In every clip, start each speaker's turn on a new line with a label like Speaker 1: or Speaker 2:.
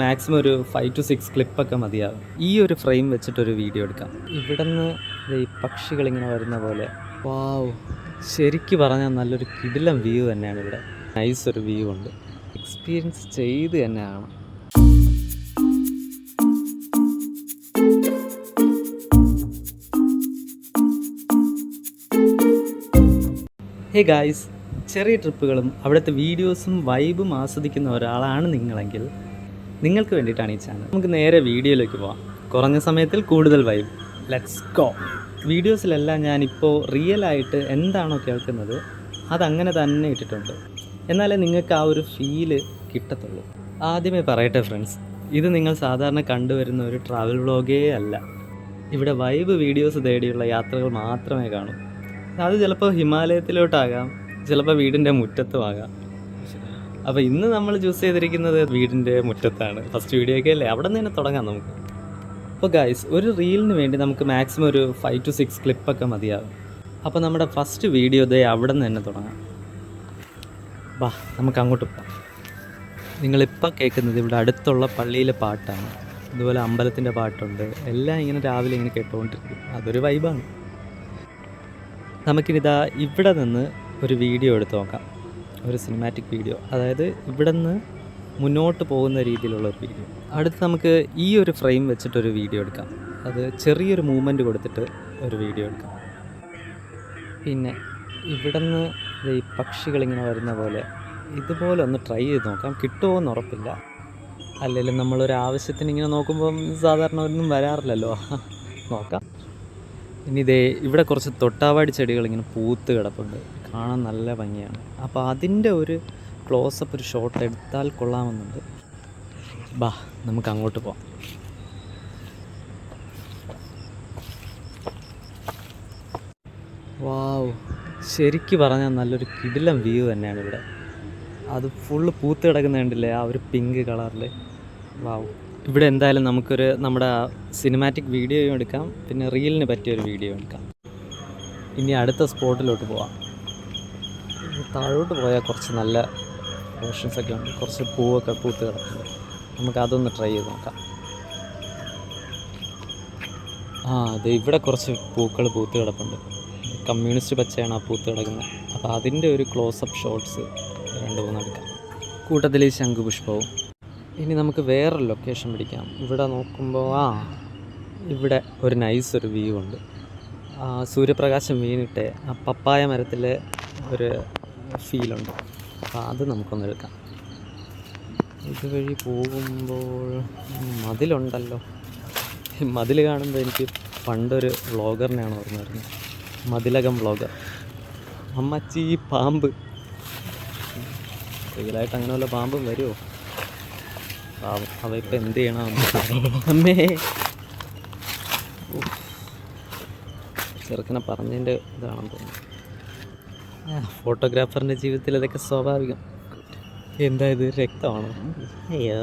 Speaker 1: Maximum ഒരു 5 to 6 ക്ലിപ്പൊക്കെ മതിയാകും. ഈ ഒരു ഫ്രെയിം വെച്ചിട്ടൊരു വീഡിയോ എടുക്കാം. ഇവിടുന്ന് ഈ പക്ഷികളിങ്ങനെ വരുന്ന പോലെ. വാവ്, ശരിക്ക് പറഞ്ഞാൽ നല്ലൊരു കിടിലം വ്യൂ തന്നെയാണ് ഇവിടെ. നൈസ് ഒരു വ്യൂ ഉണ്ട്. എക്സ്പീരിയൻസ് ചെയ്ത് തന്നെയാണ്. ഹേ ഗായ്സ്, ചെറിയ ട്രിപ്പുകളും അവിടുത്തെ വീഡിയോസും വൈബും ആസ്വദിക്കുന്ന ഒരാളാണ് നിങ്ങളെങ്കിൽ നിങ്ങൾക്ക് വേണ്ടിയിട്ടാണ് ഈ ചാനൽ. നമുക്ക് നേരെ വീഡിയോയിലേക്ക് പോകാം. കുറഞ്ഞ സമയത്തിൽ കൂടുതൽ വൈബ്. Let's go. വീഡിയോസിലെല്ലാം ഞാനിപ്പോൾ റിയലായിട്ട് എന്താണോ കേൾക്കുന്നത് അതങ്ങനെ തന്നെ ഇട്ടിട്ടുണ്ട്. എന്നാലേ നിങ്ങൾക്ക് ആ ഒരു ഫീല് കിട്ടത്തുള്ളൂ. ആദ്യമേ പറയട്ടെ ഫ്രണ്ട്സ്, ഇത് നിങ്ങൾ സാധാരണ കണ്ടുവരുന്ന ഒരു ട്രാവൽ വ്ളോഗേ അല്ല. ഇവിടെ വൈബ് വീഡിയോസ് തേടിയുള്ള യാത്രകൾ മാത്രമേ കാണൂ. അത് ചിലപ്പോൾ ഹിമാലയത്തിലോട്ടാകാം, ചിലപ്പോൾ വീടിൻ്റെ മുറ്റത്തുമാകാം. അപ്പോൾ ഇന്ന് നമ്മൾ ചൂസ് ചെയ്തിരിക്കുന്നത് വീടിൻ്റെ മുറ്റത്താണ്. ഫസ്റ്റ് വീഡിയോ ഒക്കെ അല്ലേ, അവിടെ നിന്ന് തന്നെ തുടങ്ങാം നമുക്ക്. അപ്പോൾ ഗായ്സ്, ഒരു റീലിന് വേണ്ടി നമുക്ക് മാക്സിമം ഒരു 5 to 6 ക്ലിപ്പൊക്കെ മതിയാകും. അപ്പോൾ നമ്മുടെ ഫസ്റ്റ് വീഡിയോ ദേ അവിടെ നിന്ന് തന്നെ തുടങ്ങാം. വാ, നമുക്ക് അങ്ങോട്ട് പോകാം. നിങ്ങളിപ്പോൾ കേൾക്കുന്നത് ഇവിടെ അടുത്തുള്ള പള്ളിയിലെ പാട്ടാണ്. അതുപോലെ അമ്പലത്തിൻ്റെ പാട്ടുണ്ട്. എല്ലാം ഇങ്ങനെ രാവിലെ ഇങ്ങനെ കേട്ടുകൊണ്ടിരിക്കും. അതൊരു വൈബാണ്. നമുക്കിനിതാ ഇവിടെ നിന്ന് ഒരു വീഡിയോ എടുത്ത് നോക്കാം. ഒരു സിനിമാറ്റിക് വീഡിയോ, അതായത് ഇവിടെ നിന്ന് മുന്നോട്ട് പോകുന്ന രീതിയിലുള്ള ഒരു വീഡിയോ. അടുത്ത് നമുക്ക് ഈ ഒരു ഫ്രെയിം വെച്ചിട്ടൊരു വീഡിയോ എടുക്കാം. അത് ചെറിയൊരു മൂവ്മെൻറ്റ് കൊടുത്തിട്ട് ഒരു വീഡിയോ എടുക്കാം. പിന്നെ ഇവിടെ നിന്ന് ഈ പക്ഷികളിങ്ങനെ വരുന്ന പോലെ ഇതുപോലെ ഒന്ന് ട്രൈ ചെയ്ത് നോക്കാം. കിട്ടുമോ എന്ന് ഉറപ്പില്ല. അല്ലെങ്കിൽ നമ്മളൊരു ആവശ്യത്തിന് ഇങ്ങനെ നോക്കുമ്പം സാധാരണ ഒന്നും വരാറില്ലല്ലോ. നോക്കാം. ഇനി ഇതേ ഇവിടെ കുറച്ച് തൊട്ടാവാടി ചെടികൾ ഇങ്ങനെ പൂത്ത് കിടപ്പുണ്ട്. കാണാൻ നല്ല ഭംഗിയാണ്. അപ്പോൾ അതിൻ്റെ ഒരു ക്ലോസപ്പ് ഒരു ഷോട്ട് എടുത്താൽ കൊള്ളാമെന്നുണ്ട്. ബാ, നമുക്ക് അങ്ങോട്ട് പോവാം. വാവ്, ശരിക്ക് പറഞ്ഞാൽ നല്ലൊരു കിടിലം വ്യൂ തന്നെയാണ് ഇവിടെ. അത് ഫുള്ള് പൂത്ത് കിടക്കുന്ന കണ്ടില്ലേ, ആ ഒരു പിങ്ക് കളറിൽ. വാവ്, ഇവിടെ എന്തായാലും നമുക്കൊരു നമ്മുടെ സിനിമാറ്റിക് വീഡിയോയും എടുക്കാം, പിന്നെ റീലിന് പറ്റിയൊരു വീഡിയോ എടുക്കാം. ഇനി അടുത്ത സ്പോട്ടിലോട്ട് പോവാം. താഴോട്ട് പോയാൽ കുറച്ച് നല്ല ഓപ്ഷൻസൊക്കെ ഉണ്ട്. കുറച്ച് പൂവൊക്കെ പൂത്ത് കിടക്കുന്നുണ്ട്. നമുക്കതൊന്ന് ട്രൈ ചെയ്ത് നോക്കാം. അതെ, ഇവിടെ കുറച്ച് പൂക്കൾ പൂത്ത് കിടപ്പുണ്ട്. കമ്മ്യൂണിസ്റ്റ് പച്ചയാണ് ആ പൂത്ത് കിടക്കുന്നത്. അപ്പോൾ അതിൻ്റെ ഒരു ക്ലോസപ്പ് ഷോട്ട്സ് 2-3 എടുക്കാം. കൂട്ടത്തിൽ ഈ ശംഖുപുഷ്പവും. ഇനി നമുക്ക് വേറൊരു ലൊക്കേഷൻ പിടിക്കാം. ഇവിടെ നോക്കുമ്പോൾ ഇവിടെ ഒരു നൈസ് ഒരു വ്യൂ ഉണ്ട്. സൂര്യപ്രകാശം വീണിട്ട് ആ പപ്പായ മരത്തിലെ ഒരു ഫീലുണ്ട്. അപ്പോൾ അത് നമുക്കൊന്ന് എടുക്കാം. ഇതുവഴി പോകുമ്പോൾ മതിലുണ്ടല്ലോ. മതിൽ കാണുമ്പോൾ എനിക്ക് പണ്ടൊരു വ്ളോഗറിനെയാണ് ഓർമ്മ വരുന്നത്. മതിലകം വ്ളോഗർ. അമ്മച്ചി പാമ്പ്. റിയലായിട്ട് അങ്ങനെ വല്ല പാമ്പും വരുമോ? അവ ഇപ്പം എന്ത് ചെയ്യണം അമ്മേ? ചെറുക്കനെ പറഞ്ഞതിൻ്റെ ഇതാണെന്ന് തോന്നുന്നു. ഫോട്ടോഗ്രാഫറിൻ്റെ ജീവിതത്തിൽ അതൊക്കെ സ്വാഭാവികം. എന്താ ഇത്, രക്തമാണോ? അയ്യോ,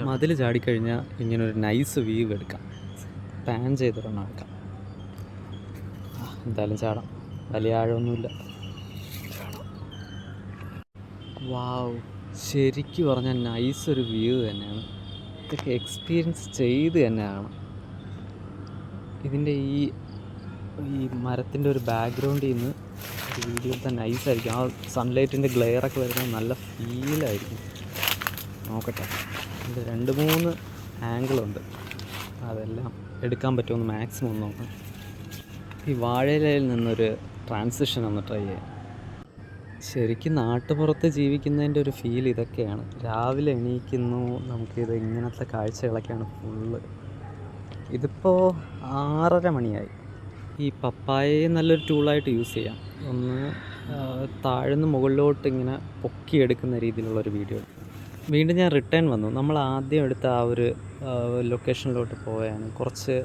Speaker 1: മതിൽ ചാടിക്കഴിഞ്ഞാൽ ഇങ്ങനൊരു നൈസ് വ്യൂ എടുക്കാം. പാൻ ചെയ്തിടണം എടുക്കാം. എന്തായാലും ചാടാം, വലിയ ആഴമൊന്നുമില്ല. വാവ്, ശരിക്കും പറഞ്ഞാൽ നൈസ് ഒരു വ്യൂ തന്നെയാണ്. ഇതൊക്കെ എക്സ്പീരിയൻസ് ചെയ്ത് തന്നെയാണ്. ഇതിൻ്റെ ഈ മരത്തിൻ്റെ ഒരു ബാക്ക്ഗ്രൗണ്ടിൽ നിന്ന് ഒരു വീഡിയോ എടുത്താൽ നൈസായിരിക്കും. ആ സൺലൈറ്റിൻ്റെ ഗ്ലെയറൊക്കെ വരുന്നത് നല്ല ഫീലായിരിക്കും. നോക്കട്ടെ, ഇതിൻ്റെ 2-3 ആംഗിളുണ്ട്. അതെല്ലാം എടുക്കാൻ പറ്റുമെന്ന് മാക്സിമം ഒന്ന് നോക്കണം. ഈ വാഴയിലയിൽ നിന്നൊരു ട്രാൻസിഷൻ ഒന്ന് ട്രൈ ചെയ്യാം. ശരിക്കും നാട്ടുപുറത്ത് ജീവിക്കുന്നതിൻ്റെ ഒരു ഫീൽ ഇതൊക്കെയാണ്. രാവിലെ എണീക്കുന്നു, നമുക്കിത് ഇങ്ങനത്തെ കാഴ്ചകളൊക്കെയാണ് ഫുള്ള്. ഇതിപ്പോൾ 6:30 മണിയായി. ഈ പപ്പായയെ നല്ലൊരു ടൂളായിട്ട് യൂസ് ചെയ്യാം. ഒന്ന് താഴ്ന്ന് മുകളിലോട്ട് ഇങ്ങനെ പൊക്കിയെടുക്കുന്ന രീതിയിലുള്ളൊരു വീഡിയോ. വീണ്ടും ഞാൻ റിട്ടേൺ വന്നു. നമ്മൾ ആദ്യം എടുത്ത ആ ഒരു ലൊക്കേഷനിലോട്ട് പോവുകയാണ്. കുറച്ച്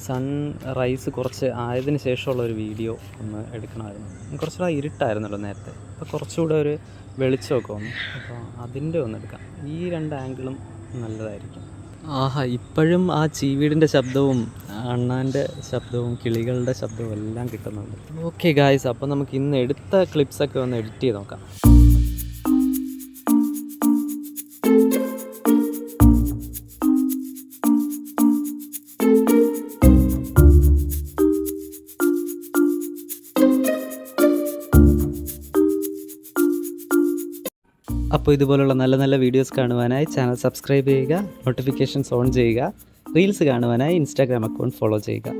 Speaker 1: സൺറൈസ് കുറച്ച് ആയതിനു ശേഷമുള്ള ഒരു വീഡിയോ ഒന്ന് എടുക്കണമായിരുന്നു. കുറച്ചുകൂടെ ഇരുട്ടായിരുന്നല്ലോ നേരത്തെ. അപ്പോൾ കുറച്ചുകൂടെ ഒരു വെളിച്ചമൊക്കെ വന്നു. അപ്പോൾ അതിൻ്റെ ഒന്ന് എടുക്കാം. ഈ 2 ആംഗിളും നല്ലതായിരിക്കും. ഇപ്പോഴും ആ ചീവീടിൻ്റെ ശബ്ദവും അണ്ണാൻ്റെ ശബ്ദവും കിളികളുടെ ശബ്ദവും എല്ലാം കിട്ടുന്നുണ്ട്. ഓക്കെ ഗായ്സ്, അപ്പോൾ നമുക്ക് ഇന്ന് എടുത്ത ക്ലിപ്സൊക്കെ ഒന്ന് എഡിറ്റ് ചെയ്ത് നോക്കാം. അപ്പോൾ ഇതുപോലുള്ള നല്ല നല്ല വീഡിയോസ് കാണുവാനായി ചാനൽ സബ്സ്ക്രൈബ് ചെയ്യുക, നോട്ടിഫിക്കേഷൻസ് ഓൺ ചെയ്യുക. റീൽസ് കാണുവാനായി ഇൻസ്റ്റാഗ്രാം അക്കൗണ്ട് ഫോളോ ചെയ്യുക.